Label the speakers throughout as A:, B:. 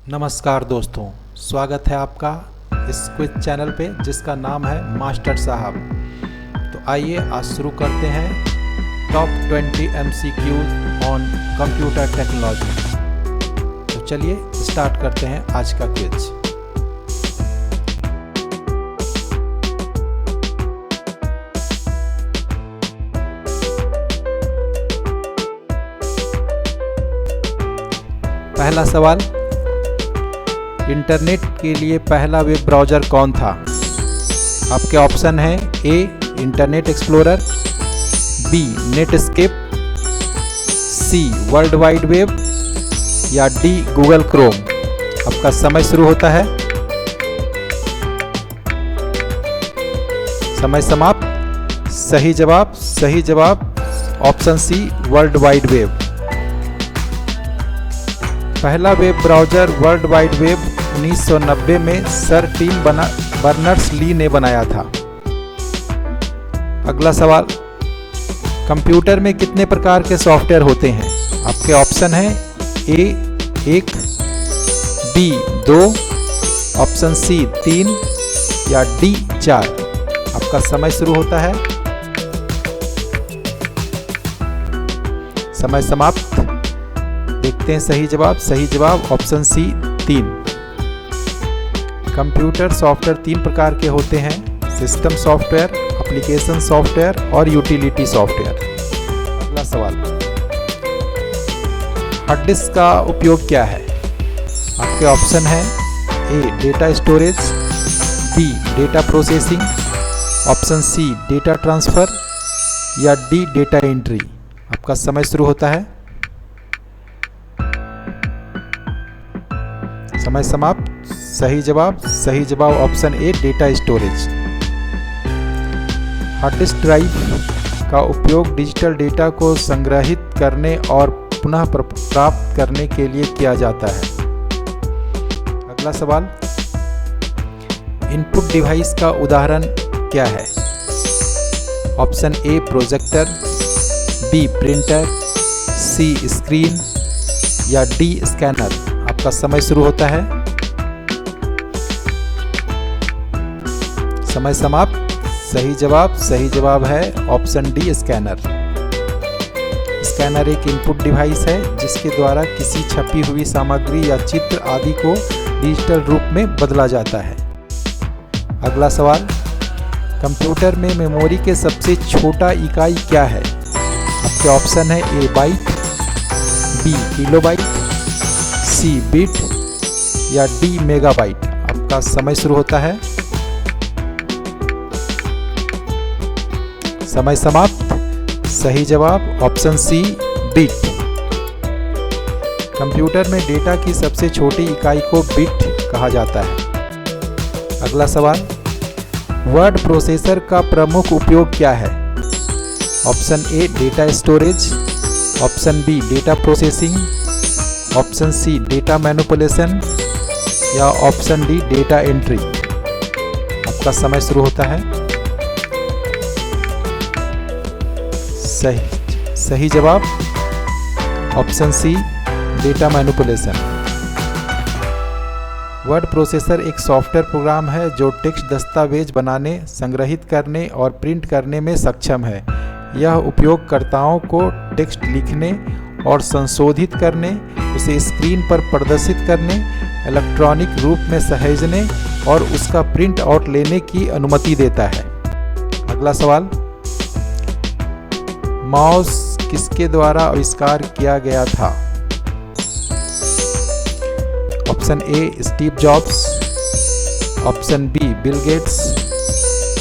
A: नमस्कार दोस्तों, स्वागत है आपका इस क्विज चैनल पे जिसका नाम है मास्टर साहब। तो आइए आज शुरू करते हैं top 20 MCQs on computer technology. तो चलिए स्टार्ट करते हैं आज का क्विज। पहला सवाल, इंटरनेट के लिए पहला वेब ब्राउज़र कौन था? आपके ऑप्शन हैं A Internet Explorer, B Netscape, C world wide web या डी गूगल क्रोम। आपका समय शुरू होता है, समय समाप्त। सही जवाब option C world wide web. पहला web browser world wide web 1990 में सर टिम बर्नर्स-ली ने बनाया था। अगला सवाल, कंप्यूटर में कितने प्रकार के सॉफ्टवेयर होते हैं? आपके ऑप्शन हैं ए 1, बी 2, ऑप्शन सी 3 या डी 4। आपका समय शुरू होता है, समय समाप्त। देखते हैं सही जवाब ऑप्शन सी 3। कंप्यूटर सॉफ्टवेयर 3 प्रकार के होते हैं: सिस्टम सॉफ्टवेयर, एप्लीकेशन सॉफ्टवेयर और यूटिलिटी सॉफ्टवेयर। अगला सवाल, हार्ड डिस्क का उपयोग क्या है? आपके ऑप्शन है A data storage, B data processing, option C data transfer या डी डेटा एंट्री। आपका समय शुरू होता है, समय समाप्त। सही जवाब option A data storage. Hard disk drive का उपयोग डिजिटल डेटा को संग्रहित करने और पुनः प्राप्त करने के लिए किया जाता है। अगला सवाल, इनपुट डिवाइस का उदाहरण क्या है? Option A projector, B printer, C screen या डी स्कैनर। आपका समय शुरू होता है, समय समाप्त। सही जवाब है ऑप्शन डी स्कैनर। स्कैनर एक इनपुट डिवाइस है जिसके द्वारा किसी छपी हुई सामग्री या चित्र आदि को डिजिटल रूप में बदला जाता है। अगला सवाल, कंप्यूटर में मेमोरी के सबसे छोटा इकाई क्या है? आपके ऑप्शन है A byte, B kilobyte, C bit या डी मेगाबाइट। आपका समय शुरू होता है, समय समाप्त। सही जवाब ऑप्शन सी बिट। कंप्यूटर में डेटा की सबसे छोटी इकाई को बिट कहा जाता है। अगला सवाल, वर्ड प्रोसेसर का प्रमुख उपयोग क्या है? Option A data storage, option B data processing, option C data manipulation या ऑप्शन डी डेटा एंट्री। आपका समय शुरू होता है, सही जवाब option C data manipulation. Word processor एक सॉफ्टवेयर प्रोग्राम है जो टेक्स्ट दस्तावेज बनाने, संग्रहित करने और प्रिंट करने में सक्षम है। यह उपयोगकर्ताओं को टेक्स्ट लिखने और संशोधित करने, उसे स्क्रीन पर प्रदर्शित करने, इलेक्ट्रॉनिक रूप में सहेजने और उसका प्रिंट आउट लेने की अनुमति देता है। अगला सवाल, माउस किसके द्वारा आविष्कार किया गया था? Option A Steve Jobs, option B Bill Gates,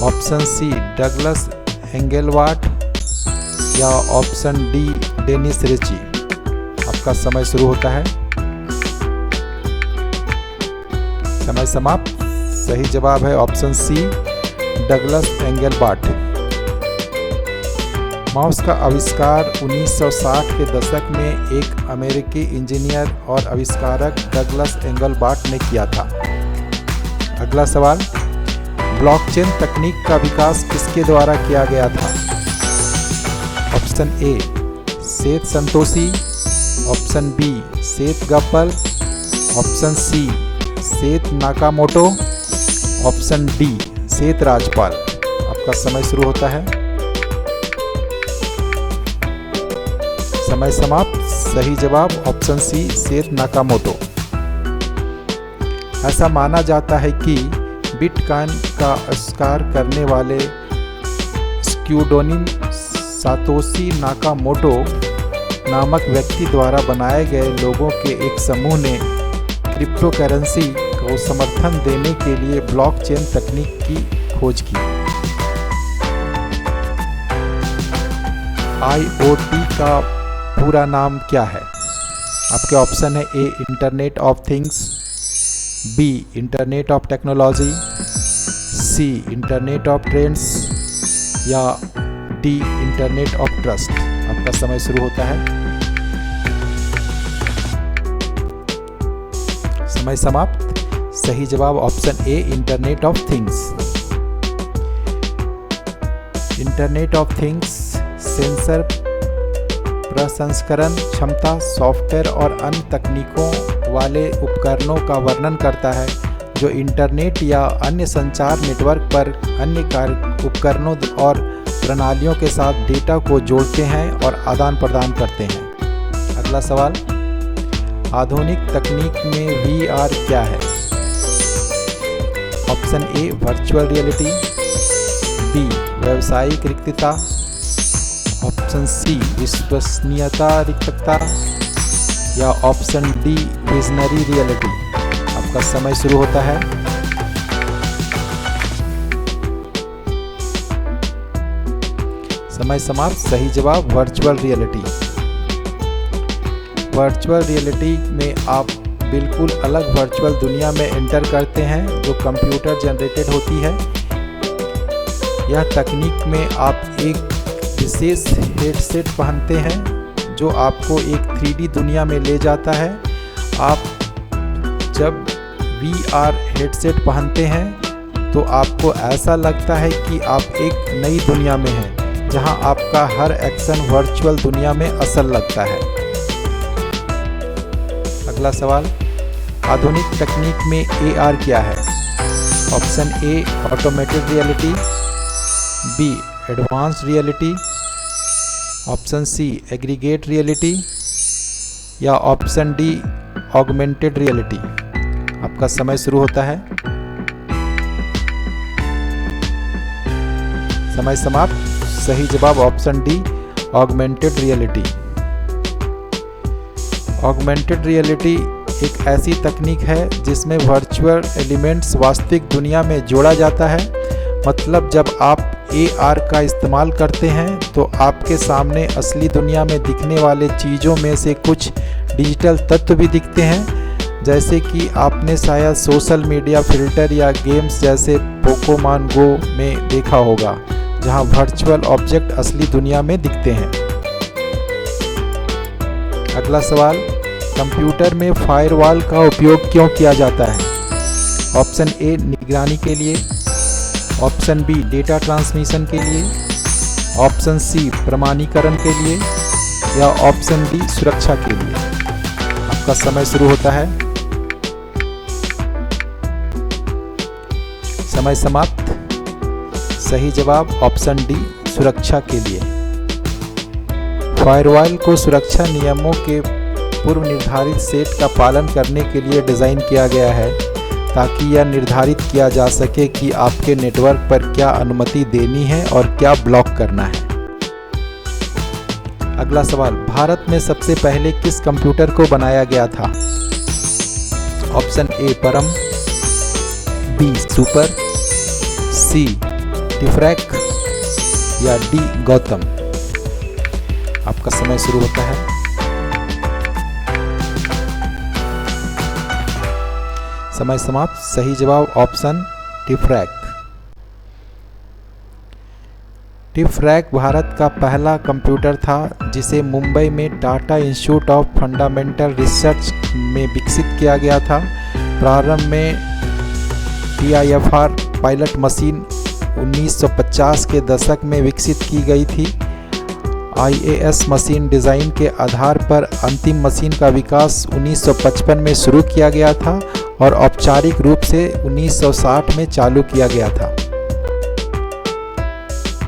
A: option C Douglas Engelbart या ऑप्शन डी डेनिस रिची। आपका समय शुरू होता है, समय समाप्त। सही जवाब है ऑप्शन सी डगलस एंगलवार्ट। माउस का आविष्कार 1960 के दशक में एक अमेरिकी इंजीनियर और आविष्कारक डगलस एंगलवार्ट ने किया था। अगला सवाल, ब्लॉकचेन तकनीक का विकास किसके द्वारा किया गया था? ऑप्शन ए सेठ संतोषी, ऑप्शन बी सेठ गप्पल ऑप्शन सी सेत नाकामोटो, ऑप्शन डी सेत राजपाल। आपका समय शुरू होता है। समय समाप्त। सही जवाब ऑप्शन सी सेत नाकामोटो। ऐसा माना जाता है कि बिटकॉइन का आविष्कार करने वाले स्क्यूडोनिम सातोशी नाकामोटो नामक व्यक्ति द्वारा बनाए गए लोगों के एक समूह ने क्रिप्टो करेंसी को समर्थन देने के लिए ब्लॉकचेन तकनीक की खोज की। IoT का पूरा नाम क्या है? आपके ऑप्शन है A internet of things, B internet of technology, C internet of trends या डी इंटरनेट ऑफ ट्रस्ट। आपका समय शुरू होता है। समय समाप्त। सही जवाब option A internet of things. Internet of things sensor प्रसंस्करण क्षमता, सॉफ्टवेयर और अन्य तकनीकों वाले उपकरणों का वर्णन करता है जो इंटरनेट या अन्य संचार नेटवर्क पर अन्य उपकरणों और प्रणालियों के साथ डेटा को जोड़ते हैं और आदान प्रदान करते हैं। अगला सवाल, आधुनिक तकनीक में VR क्या है? Option A virtual reality, B व्यावसायिक रिक्तता, ऑप्शन सी विश्वसनीयता रिक्तता या ऑप्शन डी विजनरी रियलिटी। आपका समय शुरू होता है। समय समाप्त। सही जवाब वर्चुअल रियलिटी। वर्चुअल रियलिटी में आप बिल्कुल अलग वर्चुअल दुनिया में एंटर करते हैं जो कंप्यूटर जनरेटेड होती है। यह तकनीक में आप एक विशेष हेडसेट पहनते हैं जो आपको एक 3D दुनिया में ले जाता है। आप जब VR हेडसेट pहनते हैं तो आपको ऐसा लगता है कि आप एक नई दुनिया में हैं जहां आपका हर एक्शन वर्चुअल दुनिया में असल लगता है। अगला सवाल, आधुनिक तकनीक में AR क्या है? Option A automated reality, B advanced reality, option C aggregate reality या ऑप्शन डी ऑगमेंटेड रियलिटी। आपका समय शुरू होता है। समय समाप्त। सही जवाब option D augmented reality. Augmented reality एक ऐसी तकनीक है जिसमें वर्चुअल एलिमेंट्स वास्तविक दुनिया में जोड़ा जाता है। मतलब जब आप AR का इस्तेमाल करते हैं तो आपके सामने असली दुनिया में दिखने वाले चीज़ों में से कुछ डिजिटल तत्व भी दिखते हैं, जैसे कि आपने शायद सोशल मीडिया फिल्टर या गेम्स जैसे पोकेमॉन गो में देखा होगा जहां वर्चुअल ऑब्जेक्ट असली दुनिया में दिखते हैं। अगला सवाल, कंप्यूटर में फायरवॉल का उपयोग क्यों किया जाता है? ऑप्शन ए निगरानी के लिए, ऑप्शन बी डेटा ट्रांसमिशन के लिए, ऑप्शन सी प्रमाणीकरण के लिए या ऑप्शन डी सुरक्षा के लिए। आपका समय शुरू होता है। समय समाप्त। सही जवाब ऑप्शन डी सुरक्षा के लिए। फायरवॉल को सुरक्षा नियमों के पूर्व निर्धारित सेट का पालन करने के लिए डिज़ाइन किया गया है ताकि यह निर्धारित किया जा सके कि आपके नेटवर्क पर क्या अनुमति देनी है और क्या ब्लॉक करना है। अगला सवाल, भारत में सबसे पहले किस कंप्यूटर को बनाया गया था? ऑप्शन ए परम, बी सुपर, सी टिफ्रैक या डी गौतम। आपका समय शुरू होता है। समय समाप्त। सही जवाब ऑप्शन टिफ्रैक। टिफ्रैक भारत का पहला कंप्यूटर था जिसे मुंबई में Tata institute of fundamental research में विकसित किया गया था। प्रारंभ में TIFR पायलट मशीन 1950 के दशक में विकसित की गई थी। IAS मशीन डिज़ाइन के आधार पर अंतिम मशीन का विकास 1955 में शुरू किया गया था और औपचारिक रूप से 1960 में चालू किया गया था।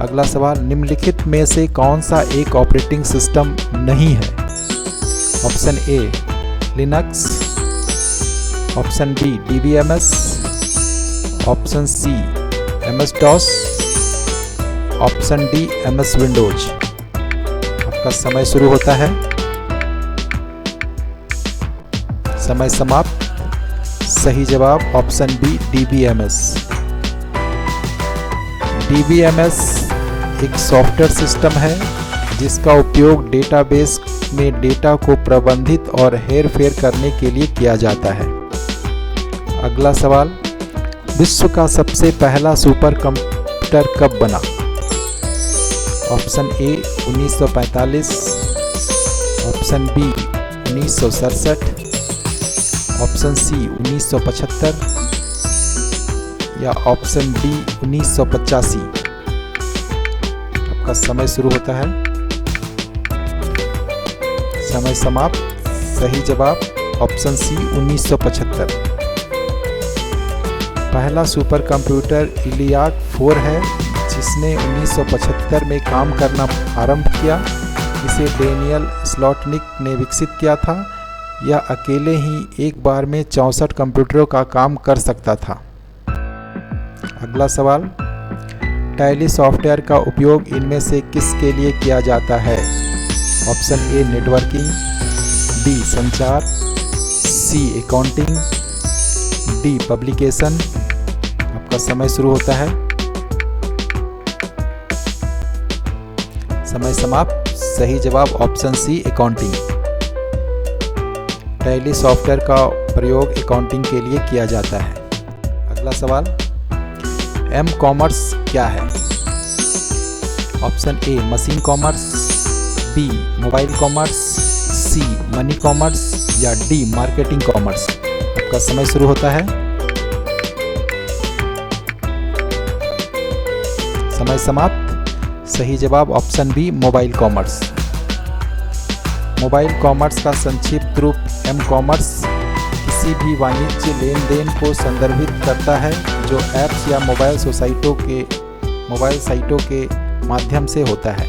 A: अगला सवाल, निम्नलिखित में से कौन सा एक ऑपरेटिंग सिस्टम नहीं है? Option A Linux, option B DBMS, option C MS-DOS, option D MS Windows. आपका समय शुरू होता है, समय समाप्त। सही जवाब ऑप्शन बी DBMS। DBMS एक सॉफ्टवेयर सिस्टम है जिसका उपयोग डेटाबेस में डेटा को प्रबंधित और हेरफेर करने के लिए किया जाता है। अगला सवाल, विश्व का सबसे पहला सुपर कंप्यूटर कब बना? Option A 1945, option B 1967, option C 1975 या ऑप्शन डी 1985। आपका समय शुरू होता है, समय समाप्त। सही जवाब ऑप्शन सी 1975। पहला सुपर कंप्यूटर इलियाक 4 है जिसने 1975 में काम करना आरंभ किया। इसे डेनियल स्लॉटनिक ने विकसित किया था। यह अकेले ही एक बार में 64 कंप्यूटरों का काम कर सकता था। अगला सवाल, टैली सॉफ्टवेयर का उपयोग इनमें से किसके लिए किया जाता है? ऑप्शन ए नेटवर्किंग, बी संचार, सी अकाउंटिंग, डी पब्लिकेशन। आपका समय शुरू होता है, समय समाप्त। सही जवाब option C accounting. Tally software का प्रयोग अकाउंटिंग के लिए किया जाता है। अगला सवाल, M कॉमर्स क्या है? Option A machine commerce, B mobile commerce, C money commerce या डी मार्केटिंग कॉमर्स। आपका समय शुरू होता है, समय समाप्त। सही जवाब option B mobile commerce. Mobile commerce का संक्षिप्त रूप M कॉमर्स किसी भी वाणिज्य लेन देन को संदर्भित करता है जो ऐप्स या मोबाइल साइटों के माध्यम से होता है।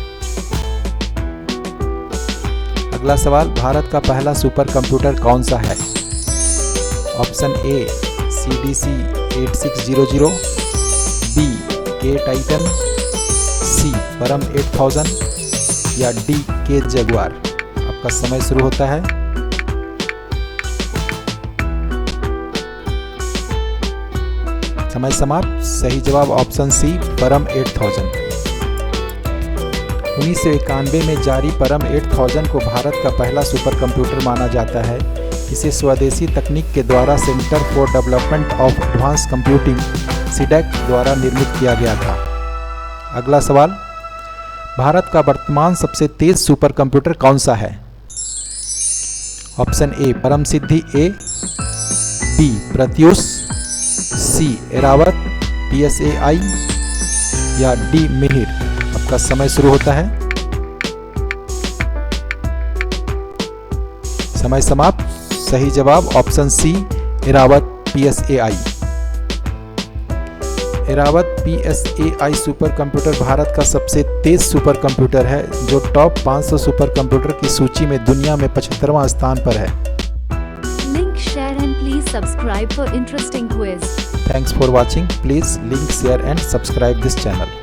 A: अगला सवाल, भारत का पहला सुपर कंप्यूटर कौन सा है? ऑप्शन ए CDC 8600, बी के टाइटन, सी परम 8000 या डी के जगुआर। आपका समय शुरू होता है, समय समाप्त। सही जवाब ऑप्शन सी परम 8000। 1991 में जारी परम 8000 को भारत का पहला सुपर कंप्यूटर माना जाता है। इसे स्वदेशी तकनीक के द्वारा centre for development of advance computing SIDEC द्वारा निर्मित किया गया था। अगला सवाल, भारत का वर्तमान सबसे तेज सुपर कंप्यूटर कौन सा है? Option A Param Siddhi A, B Pratyush, C Airawat PSAI या डी मिहिर। आपका समय शुरू होता है, समय समाप्त। सही जवाब option C Airawat PSAI। Airawat PSAI super computer Bharat का सबसे तेज सुपर कंप्यूटर है जो टॉप 500 सुपर कंप्यूटर की सूची में दुनिया में 75वां स्थान पर है।
B: Link, share and please subscribe for interesting quiz.
A: Thanks for watching. Please link, share and subscribe this channel.